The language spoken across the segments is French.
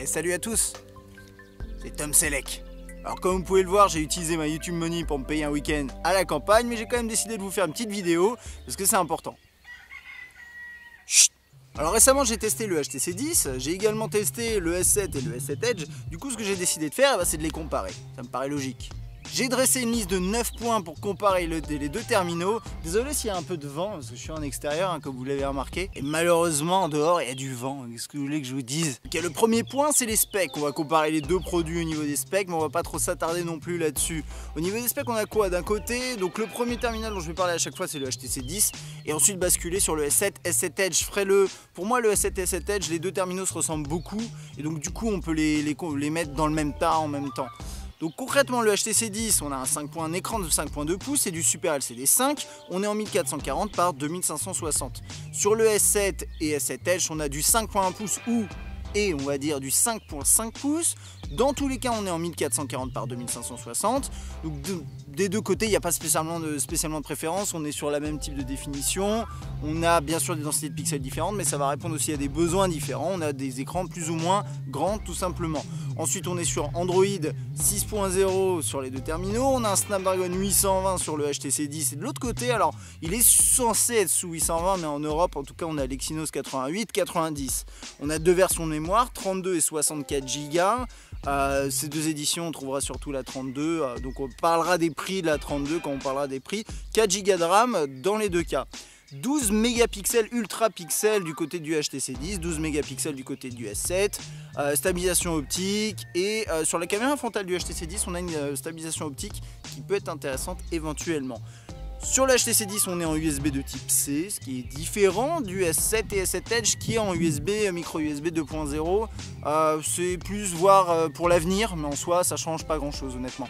Et salut à tous, c'est Tom Selleck. Alors comme vous pouvez le voir, j'ai utilisé ma YouTube Money pour me payer un week-end à la campagne, mais j'ai quand même décidé de vous faire une petite vidéo, parce que c'est important. Chut. Alors récemment j'ai testé le HTC 10, j'ai également testé le S7 et le S7 Edge, du coup ce que j'ai décidé de faire, c'est de les comparer, ça me paraît logique. J'ai dressé une liste de 9 points pour comparer les deux terminaux. Désolé s'il y a un peu de vent, parce que je suis en extérieur, comme vous l'avez remarqué. Et malheureusement, dehors, il y a du vent. Qu'est-ce que vous voulez que je vous dise? Ok, le premier point, c'est les specs. On va comparer les deux produits au niveau des specs, mais on va pas trop s'attarder non plus là-dessus. Au niveau des specs, on a quoi? D'un côté, donc le premier terminal dont je vais parler à chaque fois, c'est le HTC 10. Et ensuite, basculer sur le S7, S7 Edge. Pour moi, le S7 et S7 Edge, les deux terminaux se ressemblent beaucoup. Et donc, du coup, on peut les mettre dans le même tas en même temps. Donc concrètement le HTC 10, on a un écran de 5.2 pouces et du Super LCD 5, on est en 1440 par 2560. Sur le S7 et S7 Edge, on a du 5.1 pouces et on va dire du 5.5 pouces. Dans tous les cas, on est en 1440 par 2560. Donc des deux côtés, il n'y a pas spécialement de préférence. On est sur la même type de définition. On a bien sûr des densités de pixels différentes, mais ça va répondre aussi à des besoins différents. On a des écrans plus ou moins grands, tout simplement. Ensuite, on est sur Android 6.0 sur les deux terminaux. On a un Snapdragon 820 sur le HTC 10. Et de l'autre côté, alors, il est censé être sous 820, mais en Europe, en tout cas, on a l'Exynos 88, 90. On a deux versions de mémoire, 32 et 64 Go. Ces deux éditions, on trouvera surtout la 32, donc on parlera des prix de la 32 quand on parlera des prix. 4 Go de RAM dans les deux cas. 12 mégapixels ultra pixels du côté du HTC 10, 12 mégapixels du côté du S7, stabilisation optique et sur la caméra frontale du HTC 10 on a une stabilisation optique qui peut être intéressante éventuellement. Sur le HTC 10 on est en USB de type C, ce qui est différent du S7 et S7 Edge qui est en micro USB 2.0. C'est plus voir pour l'avenir, mais en soi ça change pas grand chose honnêtement.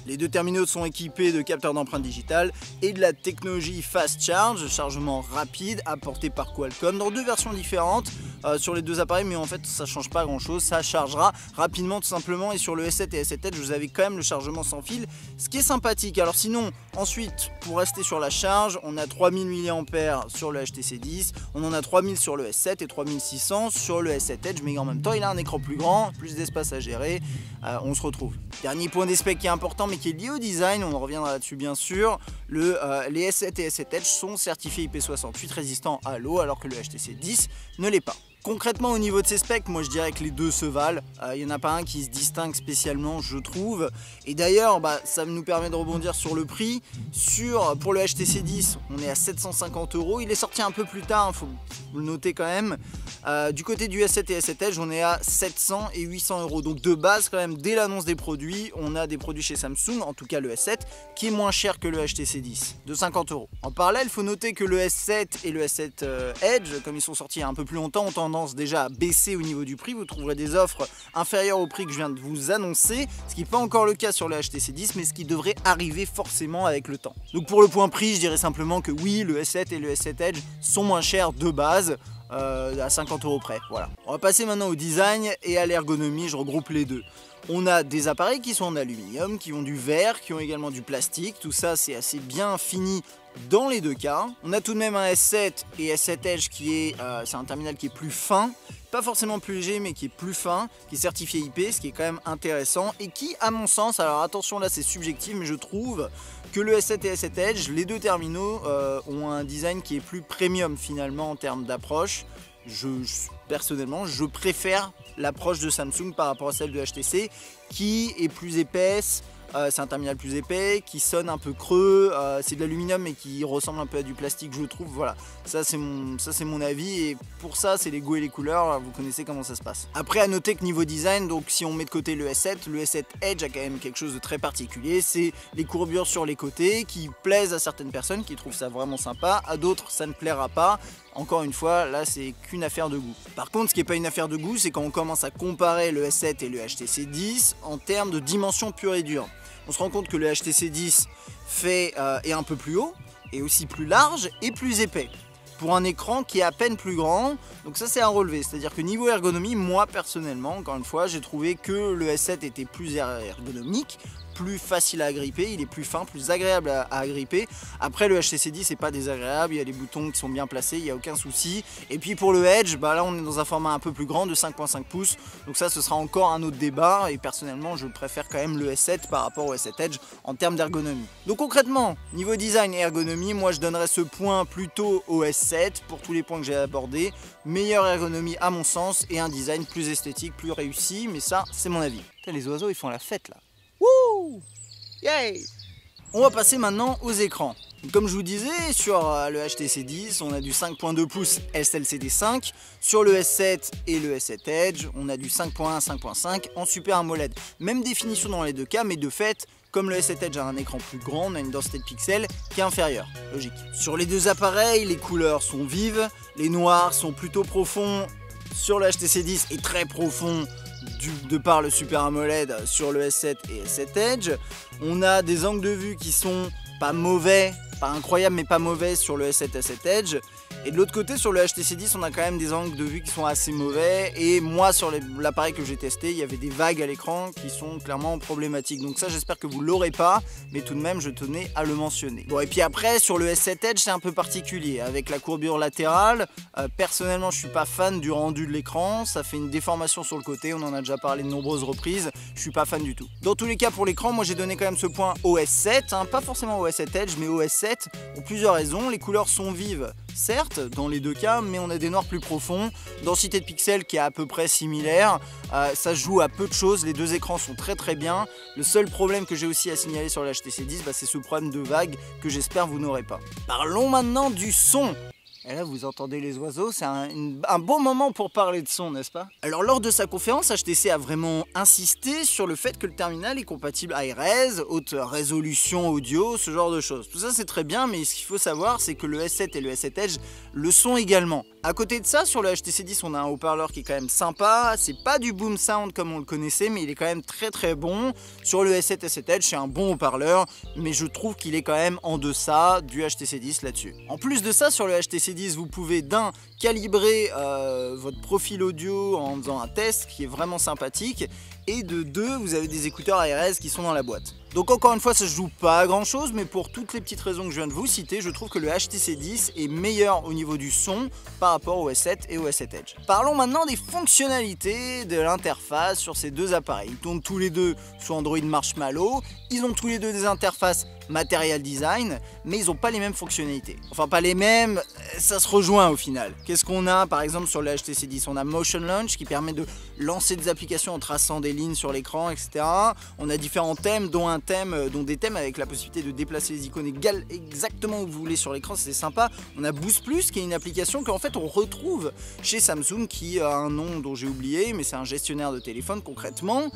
Les deux terminaux sont équipés de capteurs d'empreinte digitale et de la technologie Fast Charge, chargement rapide apporté par Qualcomm dans deux versions différentes sur les deux appareils, mais en fait ça change pas grand chose, ça chargera rapidement tout simplement. Et sur le S7 et S7 Edge vous avez quand même le chargement sans fil, ce qui est sympathique. Alors sinon ensuite pour rester sur la charge, on a 3000 mAh sur le HTC 10, on en a 3000 sur le S7 et 3600 sur le S7 Edge, mais en même temps il a un écran plus grand, plus d'espace à gérer, on se retrouve. Dernier point des specs qui est important mais qui est lié au design, on reviendra là-dessus bien sûr, les S7 et S7 Edge sont certifiés IP68 résistants à l'eau alors que le HTC 10 ne l'est pas. Concrètement au niveau de ces specs, moi je dirais que les deux se valent, il n'y en a pas un qui se distingue spécialement je trouve, et d'ailleurs ça nous permet de rebondir sur le prix. Pour le HTC 10 on est à 750 €, il est sorti un peu plus tard, il faut le noter quand même. Du côté du S7 et S7 Edge on est à 700 et 800 €, donc de base quand même dès l'annonce des produits, on a des produits chez Samsung, en tout cas le S7 qui est moins cher que le HTC 10, de 50 €. En parallèle il faut noter que le S7 et le S7 Edge, comme ils sont sortis il y a un peu plus longtemps, ont tendance déjà à baisser au niveau du prix. Vous trouverez des offres inférieures au prix que je viens de vous annoncer, ce qui n'est pas encore le cas sur le HTC 10, mais ce qui devrait arriver forcément avec le temps. Donc pour le point prix, je dirais simplement que oui, le S7 et le S7 Edge sont moins chers de base, à 50 € près. Voilà. On va passer maintenant au design et à l'ergonomie, je regroupe les deux. On a des appareils qui sont en aluminium, qui ont du verre, qui ont également du plastique, tout ça c'est assez bien fini dans les deux cas. On a tout de même un S7 et S7 Edge c'est un terminal qui est plus fin, pas forcément plus léger mais qui est plus fin, qui est certifié IP, ce qui est quand même intéressant et qui à mon sens, alors attention là c'est subjectif, mais je trouve que le S7 et S7 Edge, les deux terminaux ont un design qui est plus premium finalement en termes d'approche. Personnellement, je préfère l'approche de Samsung par rapport à celle de HTC qui est plus épaisse. C'est un terminal plus épais, qui sonne un peu creux, c'est de l'aluminium mais qui ressemble un peu à du plastique je trouve, voilà. Ça c'est mon avis et pour ça c'est les goûts et les couleurs, vous connaissez comment ça se passe. Après à noter que niveau design, donc si on met de côté le S7 Edge a quand même quelque chose de très particulier, c'est les courbures sur les côtés qui plaisent à certaines personnes qui trouvent ça vraiment sympa, à d'autres ça ne plaira pas. Encore une fois, là c'est qu'une affaire de goût. Par contre, ce qui n'est pas une affaire de goût, c'est quand on commence à comparer le S7 et le HTC 10 en termes de dimension pure et dure. On se rend compte que le HTC 10 est un peu plus haut, et aussi plus large et plus épais, pour un écran qui est à peine plus grand, donc ça c'est à relever. C'est-à-dire que niveau ergonomie, moi personnellement, encore une fois, j'ai trouvé que le S7 était plus ergonomique, plus facile à agripper, il est plus fin, plus agréable à agripper. Après le HTC 10 c'est pas désagréable, il y a les boutons qui sont bien placés, il n'y a aucun souci. Et puis pour le Edge, bah là on est dans un format un peu plus grand de 5.5 pouces, donc ça ce sera encore un autre débat, et personnellement je préfère quand même le S7 par rapport au S7 Edge en termes d'ergonomie. Donc concrètement, niveau design et ergonomie, moi je donnerais ce point plutôt au S7 pour tous les points que j'ai abordés. Meilleure ergonomie à mon sens et un design plus esthétique, plus réussi, mais ça c'est mon avis. Putain, les oiseaux ils font la fête là. Wouh! Yay! On va passer maintenant aux écrans. Comme je vous disais, sur le HTC 10, on a du 5.2 pouces SLCD 5. Sur le S7 et le S7 Edge, on a du 5.1, 5.5 en Super AMOLED. Même définition dans les deux cas, mais de fait, comme le S7 Edge a un écran plus grand, on a une densité de pixels qui est inférieure. Logique. Sur les deux appareils, les couleurs sont vives, les noirs sont plutôt profonds sur le HTC 10 et très profonds de par le Super AMOLED sur le S7 et S7 Edge. On a des angles de vue qui sont pas mauvais, pas incroyables mais pas mauvais sur le S7 et S7 Edge. Et de l'autre côté sur le HTC 10 on a quand même des angles de vue qui sont assez mauvais, et moi sur l'appareil que j'ai testé il y avait des vagues à l'écran qui sont clairement problématiques, donc ça j'espère que vous l'aurez pas, mais tout de même je tenais à le mentionner. Bon, et puis après sur le S7 Edge c'est un peu particulier avec la courbure latérale. Personnellement je suis pas fan du rendu de l'écran, ça fait une déformation sur le côté, on en a déjà parlé de nombreuses reprises, je suis pas fan du tout. Dans tous les cas pour l'écran, moi j'ai donné quand même ce point au S7, hein, pas forcément au S7 Edge mais au S7 pour plusieurs raisons. Les couleurs sont vives certes dans les deux cas, mais on a des noirs plus profonds, densité de pixels qui est à peu près similaire, ça joue à peu de choses, les deux écrans sont très bien. Le seul problème que j'ai aussi à signaler sur le HTC 10, c'est ce problème de vague que j'espère vous n'aurez pas. Parlons maintenant du son. Et là vous entendez les oiseaux, c'est un bon moment pour parler de son, n'est-ce pas? Alors lors de sa conférence, HTC a vraiment insisté sur le fait que le terminal est compatible iRes, haute résolution audio, ce genre de choses. Tout ça c'est très bien, mais ce qu'il faut savoir c'est que le S7 et le S7 Edge le sont également. À côté de ça, sur le HTC 10 on a un haut-parleur qui est quand même sympa, c'est pas du boom sound comme on le connaissait, mais il est quand même très bon. Sur le S7 et S7 Edge c'est un bon haut-parleur, mais je trouve qu'il est quand même en deçà du HTC 10 là-dessus. En plus de ça, sur le HTC 10 vous pouvez d'un calibrer votre profil audio en faisant un test qui est vraiment sympathique, et de deux vous avez des écouteurs iRes qui sont dans la boîte. Donc encore une fois ça se joue pas à grand chose, mais pour toutes les petites raisons que je viens de vous citer, je trouve que le HTC 10 est meilleur au niveau du son par rapport au S7 et au S7 Edge. Parlons maintenant des fonctionnalités de l'interface sur ces deux appareils. Ils tournent tous les deux sous Android Marshmallow, ils ont tous les deux des interfaces Material Design, mais ils n'ont pas les mêmes fonctionnalités. Enfin pas les mêmes, ça se rejoint au final. Qu'est-ce qu'on a par exemple sur le HTC 10? On a Motion Launch qui permet de lancer des applications en traçant des lignes sur l'écran, etc. On a différents thèmes, dont des thèmes avec la possibilité de déplacer les icônes exactement où vous voulez sur l'écran, c'est sympa. On a Boost Plus qui est une application qu'en fait on retrouve chez Samsung qui a un nom dont j'ai oublié, mais c'est un gestionnaire de téléphone concrètement.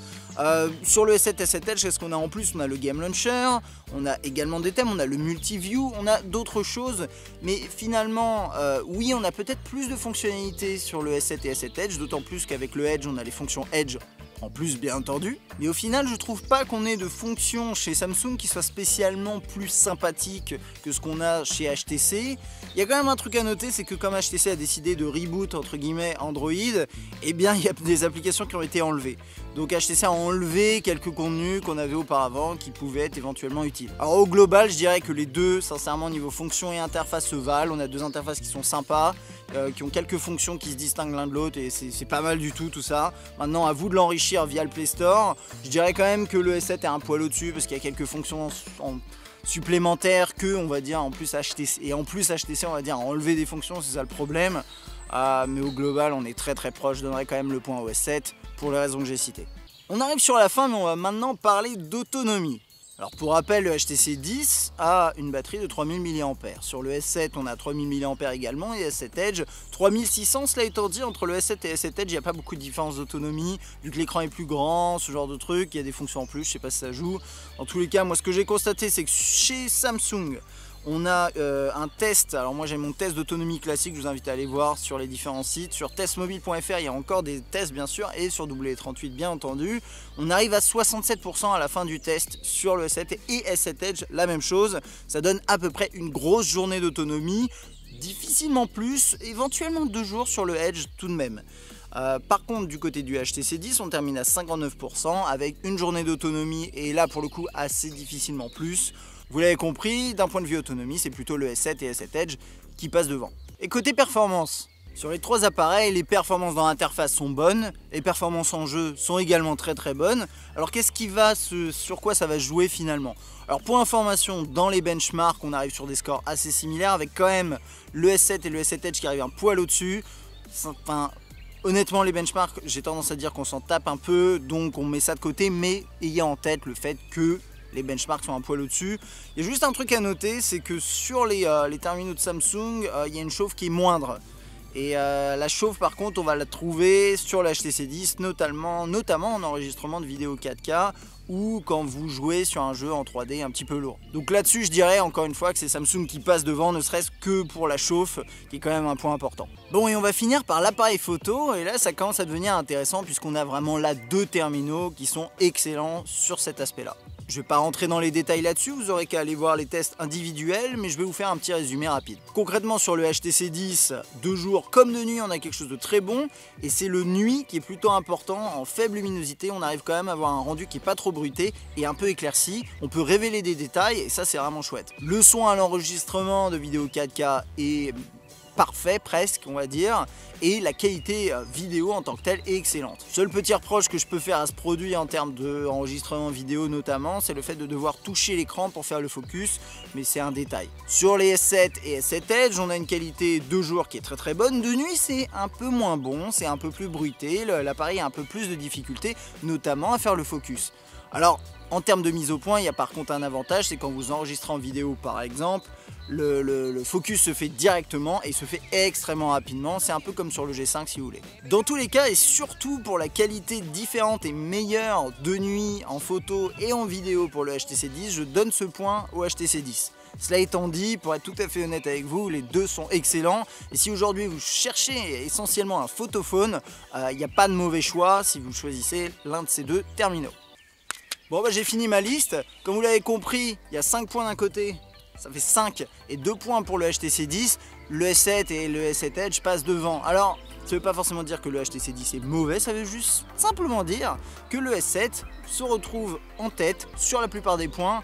Sur le S7 et S7 Edge, qu'est-ce qu'on a en plus? On a le Game Launcher, on a également des thèmes, on a le Multi-View, on a d'autres choses, mais finalement oui on a peut-être plus de fonctionnalités sur le S7 et S7 Edge, d'autant plus qu'avec le Edge on a les fonctions Edge en plus bien entendu, mais au final je trouve pas qu'on ait de fonctions chez Samsung qui soient spécialement plus sympathiques que ce qu'on a chez HTC. Il y a quand même un truc à noter, c'est que comme HTC a décidé de reboot entre guillemets Android, eh bien il y a des applications qui ont été enlevées. Donc HTC a enlevé quelques contenus qu'on avait auparavant qui pouvaient être éventuellement utiles. Alors au global je dirais que les deux sincèrement niveau fonction et interface se valent, on a deux interfaces qui sont sympas, qui ont quelques fonctions qui se distinguent l'un de l'autre et c'est pas mal du tout ça. Maintenant à vous de l'enrichir via le Play Store. Je dirais quand même que le S7 est un poil au-dessus parce qu'il y a quelques fonctions supplémentaires que on va dire en plus HTC, et en plus HTC on va dire a enlevé des fonctions, c'est ça le problème. Mais au global on est très proche, je donnerais quand même le point au S7 pour les raisons que j'ai citées. On arrive sur la fin, mais on va maintenant parler d'autonomie. Alors pour rappel, le HTC 10 a une batterie de 3000 mAh. Sur le S7 on a 3000 mAh également, et S7 Edge 3600. Cela étant dit, entre le S7 et S7 Edge il n'y a pas beaucoup de différence d'autonomie, vu que l'écran est plus grand, ce genre de truc, il y a des fonctions en plus, je sais pas si ça joue. En tous les cas, moi ce que j'ai constaté c'est que chez Samsung on a un test, alors moi j'ai mon test d'autonomie classique, je vous invite à aller voir sur les différents sites. Sur testmobile.fr il y a encore des tests bien sûr, et sur W38 bien entendu. On arrive à 67% à la fin du test sur le S7 et S7 Edge, la même chose. Ça donne à peu près une grosse journée d'autonomie, difficilement plus, éventuellement 2 jours sur le Edge tout de même. Par contre, du côté du HTC 10, on termine à 59% avec une journée d'autonomie et là pour le coup assez difficilement plus. Vous l'avez compris, d'un point de vue autonomie, c'est plutôt le S7 et S7 Edge qui passent devant. Et côté performance, sur les trois appareils, les performances dans l'interface sont bonnes, les performances en jeu sont également très bonnes. Alors sur quoi ça va jouer finalement? Alors pour information, dans les benchmarks, on arrive sur des scores assez similaires avec quand même le S7 et le S7 Edge qui arrivent un poil au-dessus. Enfin, honnêtement, les benchmarks, j'ai tendance à dire qu'on s'en tape un peu, donc on met ça de côté, mais ayez en tête le fait que les benchmarks sont un poil au-dessus. Il y a juste un truc à noter, c'est que sur les terminaux de Samsung, il y a une chauffe qui est moindre. Et la chauffe par contre on va la trouver sur la HTC 10 notamment en enregistrement de vidéos 4K ou quand vous jouez sur un jeu en 3D un petit peu lourd. Donc là-dessus je dirais encore une fois que c'est Samsung qui passe devant, ne serait-ce que pour la chauffe qui est quand même un point important. Bon, et on va finir par l'appareil photo et là ça commence à devenir intéressant puisqu'on a vraiment là deux terminaux qui sont excellents sur cet aspect là. Je ne vais pas rentrer dans les détails là-dessus, vous aurez qu'à aller voir les tests individuels, mais je vais vous faire un petit résumé rapide. Concrètement sur le HTC 10, de jour comme de nuit, on a quelque chose de très bon, et c'est le nuit qui est plutôt important. En faible luminosité, on arrive quand même à avoir un rendu qui n'est pas trop bruité et un peu éclairci. On peut révéler des détails et ça c'est vraiment chouette. Le son à l'enregistrement de vidéo 4K est parfait presque on va dire, et la qualité vidéo en tant que telle est excellente. Seul petit reproche que je peux faire à ce produit en termes d'enregistrement vidéo notamment, c'est le fait de devoir toucher l'écran pour faire le focus, mais c'est un détail. Sur les S7 et S7 Edge, on a une qualité de jour qui est très bonne, de nuit c'est un peu moins bon, c'est un peu plus bruité, l'appareil a un peu plus de difficultés, notamment à faire le focus. Alors en termes de mise au point, il y a par contre un avantage, c'est quand vous enregistrez en vidéo par exemple, le focus se fait directement et se fait extrêmement rapidement, c'est un peu comme sur le G5 si vous voulez. Dans tous les cas et surtout pour la qualité différente et meilleure de nuit en photo et en vidéo pour le HTC 10, je donne ce point au HTC 10. Cela étant dit, pour être tout à fait honnête avec vous, les deux sont excellents et si aujourd'hui vous cherchez essentiellement un photophone, il n'y a pas de mauvais choix si vous choisissez l'un de ces deux terminaux. Bon bah j'ai fini ma liste, comme vous l'avez compris, il y a 5 points d'un côté, ça fait 5 et 2 points pour le HTC 10, le S7 et le S7 Edge passent devant. Alors ça ne veut pas forcément dire que le HTC 10 est mauvais, ça veut juste simplement dire que le S7 se retrouve en tête sur la plupart des points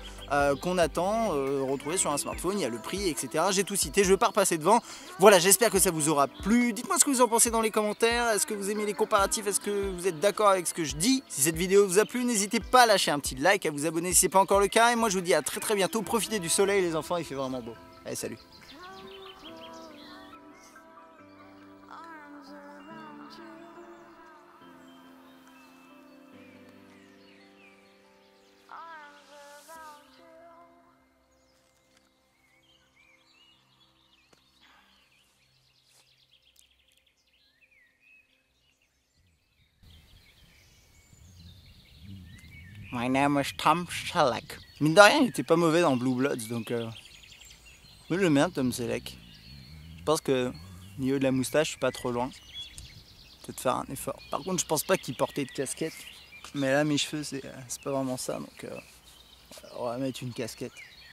qu'on attend retrouver sur un smartphone. Il y a le prix, etc. J'ai tout cité, je ne vais pas repasser devant. Voilà, j'espère que ça vous aura plu. Dites-moi ce que vous en pensez dans les commentaires. Est-ce que vous aimez les comparatifs? Est-ce que vous êtes d'accord avec ce que je dis? Si cette vidéo vous a plu, n'hésitez pas à lâcher un petit like, à vous abonner si ce n'est pas encore le cas. Et moi je vous dis à très bientôt. Profitez du soleil les enfants, il fait vraiment beau. Allez, salut! My name is Tom Selleck. Mine de rien, il était pas mauvais dans Blue Bloods, donc moi je l'aime bien Tom Selleck. Je pense que au niveau de la moustache, je suis pas trop loin. Peut-être faire un effort. Par contre, je pense pas qu'il portait de casquette. Mais là, mes cheveux, c'est pas vraiment ça, donc on va mettre une casquette.